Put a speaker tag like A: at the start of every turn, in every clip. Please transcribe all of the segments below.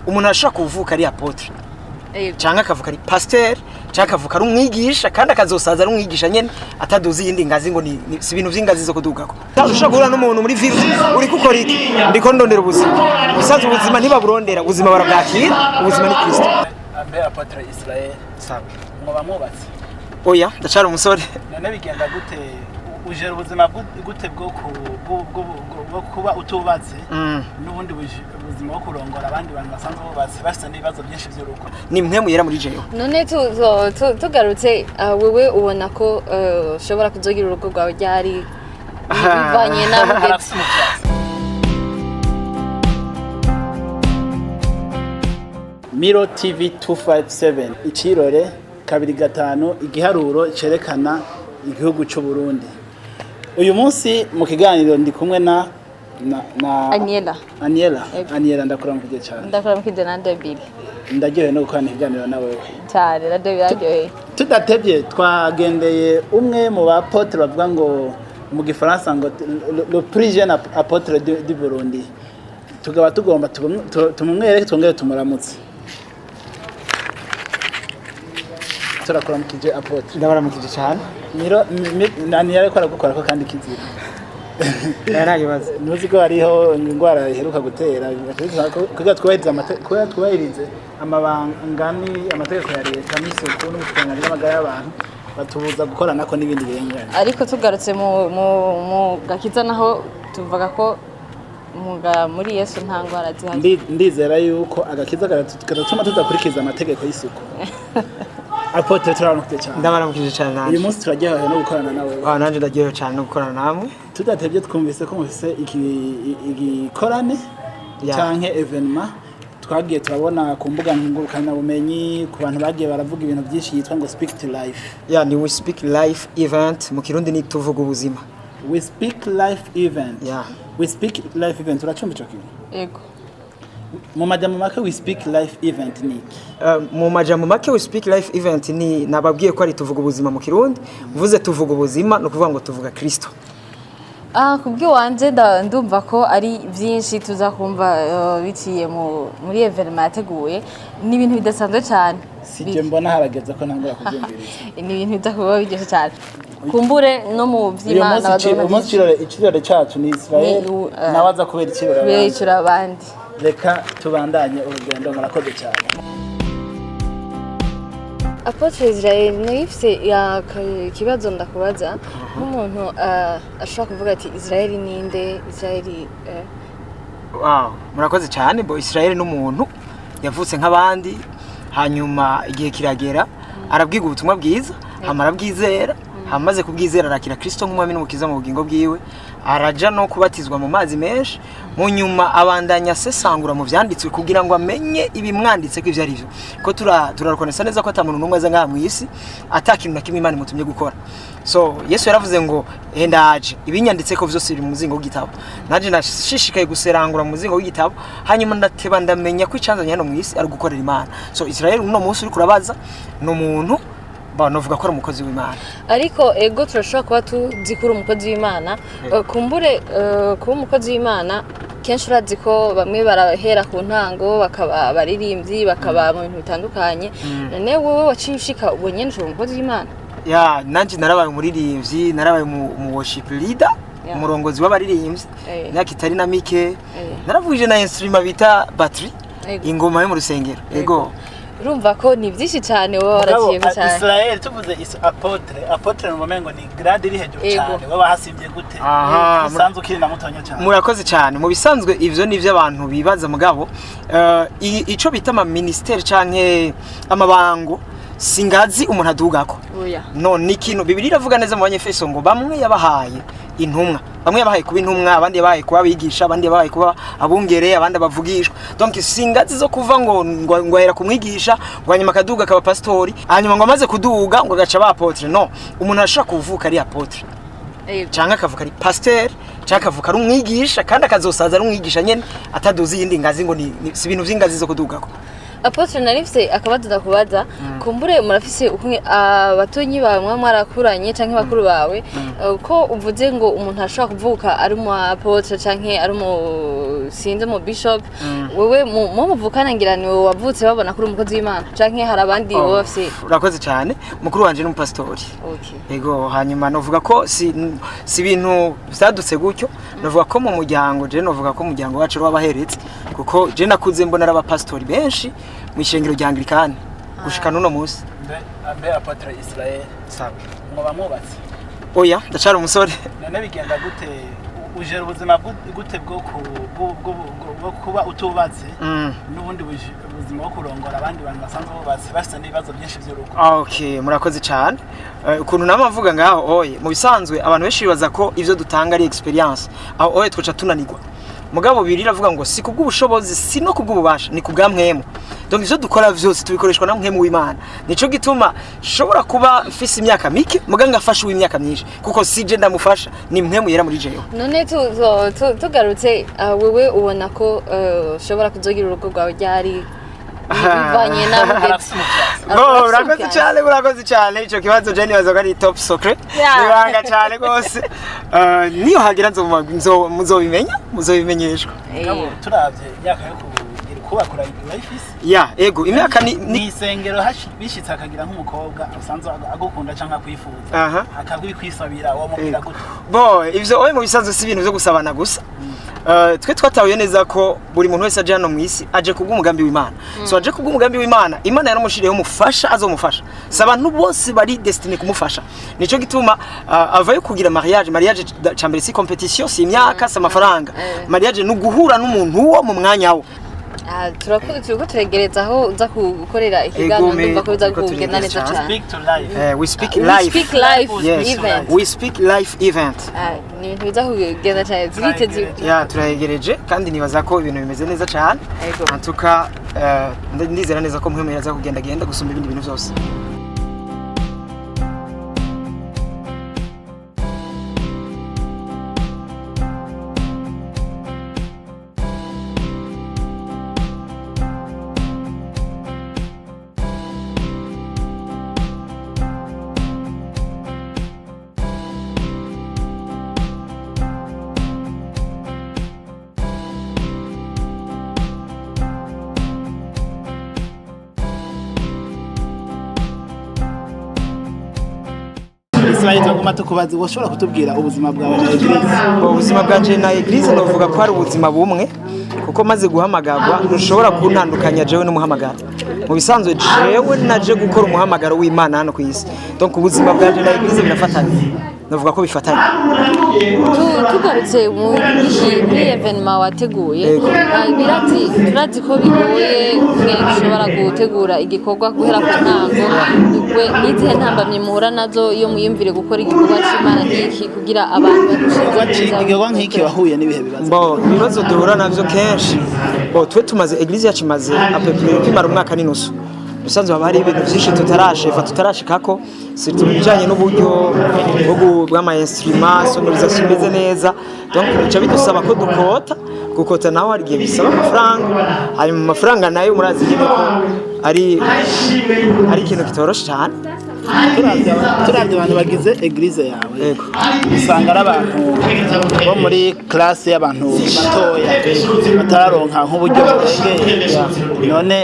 A: umuntu ashaka kuvuka ari apotre cyangwa akavuka ari pasteur cyangwa akavuka ari umwigisha kandi akazosaza ari umwigisha nyene ataduzi yindi ngazi ngo ni si ibintu vy'ingazi zo kudugako ushaka guhura n'umuntu muri ville uri gukora iki ndiko ndondera ubuzima usaza ubuzima ntibaburondera ubuzima barabwakira ubuzima ni Kristo
B: ambe apotre Israel
A: sawa
B: muba mubatse
A: oya ndacari umusore
B: none bigenda gute ujera ubuzima gute bwo kuba utubatse n'ubundi ubuzima bwo kurongora abandi bantu basanzwe bubatse bafite n'ibibazo byinshi by'urugo
A: ni mwe muyera muri jeyo
C: none tugarutse wewe ubona ko ushobora kuzogira urugo rwawe ryari bivanye n'abugetse
B: Miro TV 257 Icirore 25 igiharuro cerekana igihugu cy'u Burundi. Uyu munsi mu kiganiro ndi kumwe na Aniela ndakuramukije cyane.
C: Ndakuramukije na Debile.
B: Ndagireye no gukorana ikiganiro nawe.
C: Cyane na Debile yaryoheye.
B: Tudatevye twagendeye umwe mu bapotre bavuga ngo mu gifaransa ngo le plus jeune apôtre du Burundi. Tugaba tugomba tumumwereke twongere tumuramutse. Turakuramukije apotre.
A: ndabaramukije cyane
B: Miro nani yari ko aragukora ko kandi kizira.
A: narayibaza
B: Nuzi ko hariho ingwara iheruka gutera kugira twubahirize amabanga ni amategeko ya leta n'isuku n'ubutungane bw'amagara y'abantu batubuza gukora nako n'ibindi birenganya.
C: Ariko tugarutse mu gakiza naho tuvuga ko muri Yesu nta ngwara zihari.
B: Ndizera yuko agakiza garatuma tudakurikiza amategeko y'isuku. Apotre turaramukije cyane.
A: ndabaramukije cyane nanje
B: uyu munsi turaryohewe no gukorana nawe.
A: nanje ndaryohewe cyane no gukorana namwe
B: Tudatevye twumvise ko mufise igikorane canke evenement twagiye turabona ku mbuga ngurukana bumenyi ku bantu bagiye baravuga ibintu byinshi yitwa ngo Speak to Life.
A: ni we speak life event mu kirundi ni tuvuga ubuzima.
B: We Speak Life event. We Speak Life event uracumba ico kintu?
C: Yego.
B: Mu majambo make We Speak Life event ni
A: mu majambo make We Speak Life event ni nababwiye ko ari tuvuga ubuzima mu kirundi mvuze tuvuga ubuzima no kuvuga ngo tuvuga Kristo.
C: Kubyo wanje ndumva ko ari byinshi tuzakumva biciye muri evenement yateguye ni ibintu bidasanzwe cyane.
B: Sije mbona harageze ko ntangura kubyumviriza.
C: Ni ibintu bidakuba biryoshye cyane. Kumbure no mu vy'Imana
B: n'abadona. Ikirore cyacu ni Israel nabaza kubera ikirore.
C: Kubera abandi.
B: Reka tubandanye urugendo murakoze cyane.
C: Apotre Israel nifise ikibazo ndakubaza nk'umuntu ashobora kuvuga ati Israel ninde Israel
A: murakoze cyane bo Israel n'umuntu yavutse nk'abandi hanyuma igihe kiragera arabwiga ubutumwa bwiza hamara bwizera hamaze kubwizera arakira Kristo nk'umwami n'umukiza mu bugingo bwiwe araja no kubatizwa mu mazi menshi mu nyuma abandanya sesangura mu vyanditswe kugira ngo amenye ibimwanditse ko ivyo ari byo ko turarekonesa neza ko atamuntu numwe aza ngaha mu isi atakintu na kimwe Imana imutumye gukora. So Yesu yaravuze ngo hendaje ibinyanditse ko vyose biri mu muzingo w'igitabo naje nashishikaye guserangura mu muzingo w'igitabo hanyuma ndateba ndamenya ko icanzanye hano mu isi ari gukorera Imana. So Israel uno munsi uri kurabaza no muntu banovuga ko ari umukozi w'Imana.
C: Ariko ego turashobora kuba tuzikura umukozi w'Imana kumbure kuba umukozi w'Imana kenshi urazi ko bamwe barahera ku ntango bakaba baririmbyi bakaba mu bintu bitandukanye none wowe waciye ushika ubwo nyene uri umukozi w'Imana.
A: Nanje narabaye umuririmbyi narabaye mu worship leader umurongozi w'abaririmbyi myaka itari na mike naravuje na instrument bita battery ingoma yo mu rusengero. Ego
C: urumva ko ni byinshi cyane wowe warakiye cyane.
B: Israel tuvuze apotre mu mengo ni grade iri hejuru cyane wowe hasimbye gute bisanzwe ukiri na mutonyo cyane.
A: Murakoze cyane mu bisanzwe ivyo nivyo abantu bibaza mugabo ico bita ama ministeri canke amabango singazi umuntu adugako. None ikintu Bibiliya iravuga neza mu banyefeso ngo bamwe yabahaye intumwa bamwe yabahaye kuba intumwa abandi yabahaye kuba bigisha abandi yabahaye kuba abungereye abandi abavugishwa. Donc singazi zo kuva ngo ahera kumwigisha ngo hanyuma akaduga akaba pastori hanyuma ngo amaze kuduga ngo agaca ba apotre. No umuntu ashaka kuvuka ari apotre cyangwa akavuka ari pasteur cyangwa akavuka ari umwigisha kandi akazosaza ari umwigisha nyene ataduzi yindi ngazi ngo ni si ibintu vy'ingazi zo kudugako.
C: Apotre narifise akabazo ndakubaza kumbure murafise ukumwe abatonyi bawe mwarakuranye canke bakuru bawe ko uvuze ngo umuntu ashobora kuvuka ari mu apotre canke ari mu sinze mu bishop wewe mu muvukana ngira ni wavutse babona kuri umukozi w'Imana canke hari abandi bose
A: urakoze cyane mukuru wanje ni umupastori yego hanyuma novuga ko si ibintu byadutse gutyo novuga ko mu muryango je novuga ko umuryango wacu wabaheretse kuko je nakuze mbona abapastori benshi mu ishengero rya Anglikani gushika nuno munsi
B: mbe apotre Israel
A: sawa
B: mwoba mwubatse
A: oya ndacari umusore
B: none bigenda gute ujera ubuzima gute bwo kuba utubatse n'ubundi ubuzima bwo kurongora abandi bantu basanzwe bubatse bafite n'ibibazo byinshi by'urugo
A: okay murakoze cyane ukuntu namavuga ngaho oye mu bisanzwe abantu benshi bibaza ko ivyo dutanga ari experience aho oye twoca tunanirwa mugabo birira avuga ngo si kubw'ubushobozi si no kubw'ububasha ni kubw'amwemo donc ivyo dukora vyose tubikoreshwa na mwemu w'Imana nico gituma shobora kuba mfise imyaka mike muganga afashe w'imyaka myinshi kuko sije ndamufasha ni mwemu yera muri jeyo
C: none tugarutse wewe ubona ko shobora kuzogira urugo rwawe ryari bivanye nawe
A: urakoze cyane ico kibazo je nibaza ko ari top secret nibanga cyane gose niyo hagira muzobimenyeshwa
B: turavye imyaka yo kubakura ifisi
A: ego imyaka
B: ni isengero bishitse akagira nk'umukobwa usanzwe agukunda canka kwifuza akabikwisabira wo mubwira gute
A: ivyo oye mu bisanzwe si ibintu byo gusabana gusa twe twatahuye neza ko buri muntu wese aje hano mu isi aje kubw'umugambi w'Imana so aje kubw'umugambi w'Imana Imana yaramushiriyeho umufasha azomufasha sabantu bose bari destiné kumufasha nico gituma avayo kugira mariage cyambere si competition si imyaka sa mafaranga mariage no guhura n'umuntu wo mu mwanya wo
C: turiko turegereza aho uza gukorera ikiganiro ndumva ko biza kugenda neza cyane
A: we speak life
C: event
A: we speak life event
C: ni ibintu biza kugenda cyane ziriteze
A: turahegereje kandi nibaza ko ibintu bimeze neza cyane antuka ndizera neza ko mwemera za kugenda gusumba ibindi bintu byose
B: Israel tuguma tukubaza woshobora kutubwira ubuzima bwawe na Eglise
A: ubuzima bwanje na Eglise novuga ko ari ubuzima bumwe kuko maze guhamagagwa ntushobora kuntandukanya jewe n'umuhamagaro mu bisanzwe jewe naje gukora umuhamagaro w'Imana hano ku isi donc ubuzima bwanje na Eglise birafatanye novuga ko bifatanye
C: tugarutse mu evenement wateguye turazi ko bigoye ushobora gutegura igikorwa guhera ku ntango n'izihe ntambamye muhura nazo iyo muyumvire gukora igikorwa cy'Imana nk'iki kugira abantu
B: igikorwa nk'iki wahuye n'ibihe
A: ibibazo duhura navyo kenshi twe tumaze Eglise yacu imaze apepure kwimara umwaka n'inusu bisanzwe haba hari ibintu byinshi tutarashikako si tubijanye n'uburyo bw'ama instruments sonorisation imeze neza donc bica bidusaba ko gukota naho hari igihe bisaba amafaranga hanyuma amafaranga nayo murazi nyine ko ari ikintu kitoroshe cyane
B: turavye abantu bagize Eglise yawe usanga ari abantu bo muri classe y'abantu batoya batararonka nk'uburyo burengeye none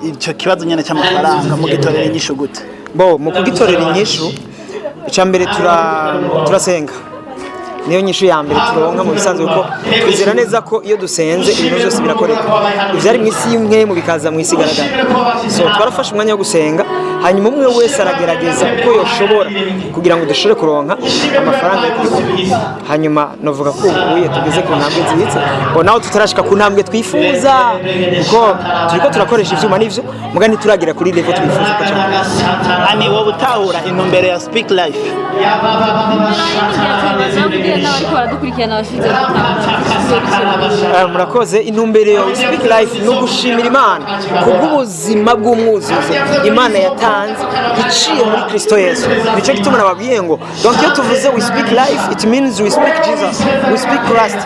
B: icyo kibazo nyene cy'amafaranga mu gitorera inyishu gute
A: mu kugitorera inyishu icambere turasenga niyo nyishu ya mbere turonka mu bisanzwe ko twizera neza ko iyo dusenze ibintu byose birakoreka ivyari mu isi y'imwe mu bikaza mu isi igaragara so twarafashe umwanya wo gusenga hanyuma umwe wese aragerageza uko yoshobora kugira ngo dushobore kuronka amafaranga yo kubikora hanyuma novuga ko ubuye tugeze ku ntambwe nziza naho tutarashika ku ntambwe twifuza kuko turiko turakoresha ivyuma n'ivyo muga ntituragira kuri level twifuza ko cyane
B: ani wowe utahura intumbero ya Speak Life
A: murakoze intumbero ya Speak Life no gushimira Imana kubw'ubuzima bw'umwuzuzo Imana yatanze iciye muri Kristo Yesu nico gituma nababwiye ngo donc iyo tuvuze we speak life it means we speak Jesus we speak Christ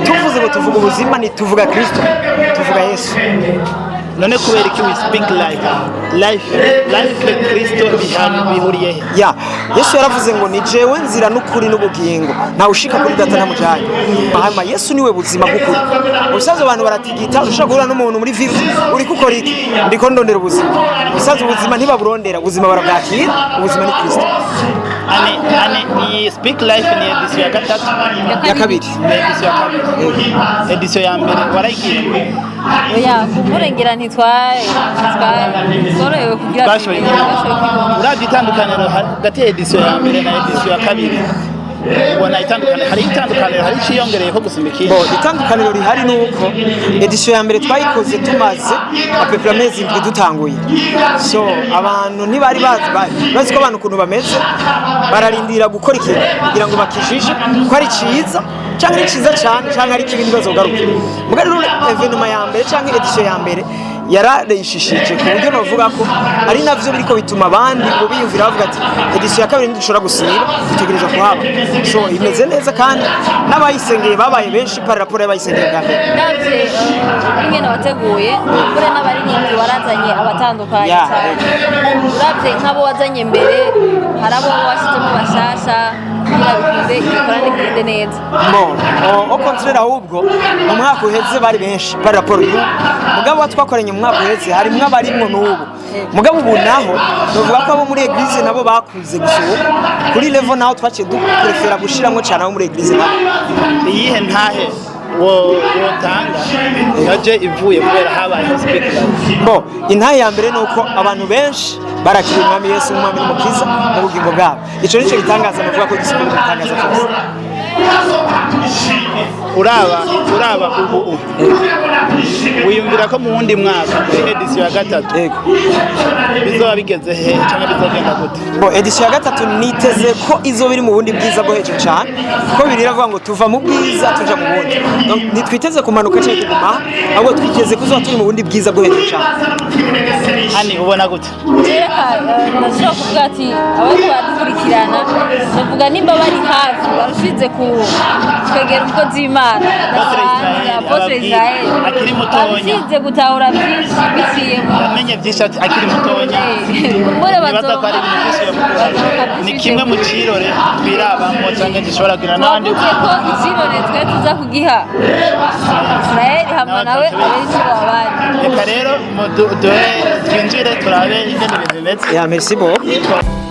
A: tuvuze ngo tuvuga ubuzima ni tuvuga Kristo tuvuga Yesu
B: none kubera iki we speak life Kristo bihuriye he?
A: ya Yesu yaravuze ngo ni jewe nzira n'ukuri n'ubugingo ntawe ushika kuri data ntamujanye. Hama Yesu niwe buzima bw'ukuri. Ubusanzwe abantu baratigita ushaka guhura n'umuntu muri ville uri gukora iki ndiko ndondera ubuzima. Ubusanzwe ubuzima ntibaburondera, ubuzima barabwakira, ubuzima ni Kristo.
B: Ni speak life ni edition ya gatatu
A: ya kabiri.
B: Edition ya mbere warayigiye
C: oya kumurengera ntitworohewe kugira
B: uravye itandukaniro hagati ya edition ya mbere na edition ya kabiri ubona hari itandukaniro hari iciyongereye ko gusumba ikindi.
A: Itandukaniro rihari nuko edition ya mbere twayikoze tumaze apepera amezi 7 dutanguye, so abantu ntibari bazi ko abantu ukuntu bameze, bararindira gukora ikintu kugira ngo bakijije ko ari ciza cyangwa ari ciza cyane cyangwa ari kibindi bazogaruka. Muga rero evenement ya mbere cyangwa edition ya mbere yarareshishije ku buryo bavuga ko ari navyo biriko bituma abandi ngo biyumvira bavuga ati edition ya kabiri ntidushobora gusiba dutegereza kuhaba. So imeze neza kandi n'abayisengeye babaye benshi par rapport y'abayisengeye bwa mbere.
C: Ndavye ingene wateguye kure n'abaririmbyi warazanye abatandukanye cyane. Uravye nk'abo wazanye mbere harabo washizemo bashasha kugira bikunde ibikorane bigende neza.
A: Au contraire ahubwo mu mwaka uheze bari benshi par rapport y'ubu. Mugabo twakoranye mu mwaka uheze harimwe abarimwo n'ubu. Mugabo ubu naho novuga ko abo muri eglise nabo bakuze gusohoka kuri level naho twaciye duprefera gushiramo cyane abo muri eglise nabo.
B: Iyihe ntahe wotanga yaje ivuye kubera habaye speak life?
A: Intahe ya mbere nuko abantu benshi barakira umwami Yesu umwami n'umukiza mu bugingo bwabo. Ico nico gitangaza navuga ko gisubira gutangaza cyose.
B: uraba ubu wiyumvira ko mu wundi mwaka muri edition ya gatatu bizoba bigeze he cyangwa bizogenda gute?
A: Edition ya gatatu niteze ko izoba iri mu bundi bwiza bwo hejuru cyane, ko biriravuga ngo tuva mu bwiza tuja mu bundi. Nitwiteze kumanuka cyane kuguma, ahubwo twiteze kuzoba turi mu bundi bwiza bwo hejuru cyane.
B: Hani ubona gute?
C: Ndashaka kuvuga ati abantu badukurikirana bavuga nimba bari hafi barushize ku twegera umukozi w'Imana Apotre Israel
B: akiri mutonya,
C: barushize gutahura byinshi biciye
B: yamenye byinshi akiri mutonya. Nibaza ko ari ibintu byinshi yo ni kimwe mu kirore twirabamo cyangwa gishobora kugira n'abandi
C: ko ikirore twe tuza kugiha Israel hamwe nawe abenshi babandi.
B: Reka rero twinjire turabe ingene bimeze.
A: Merci beaucoup.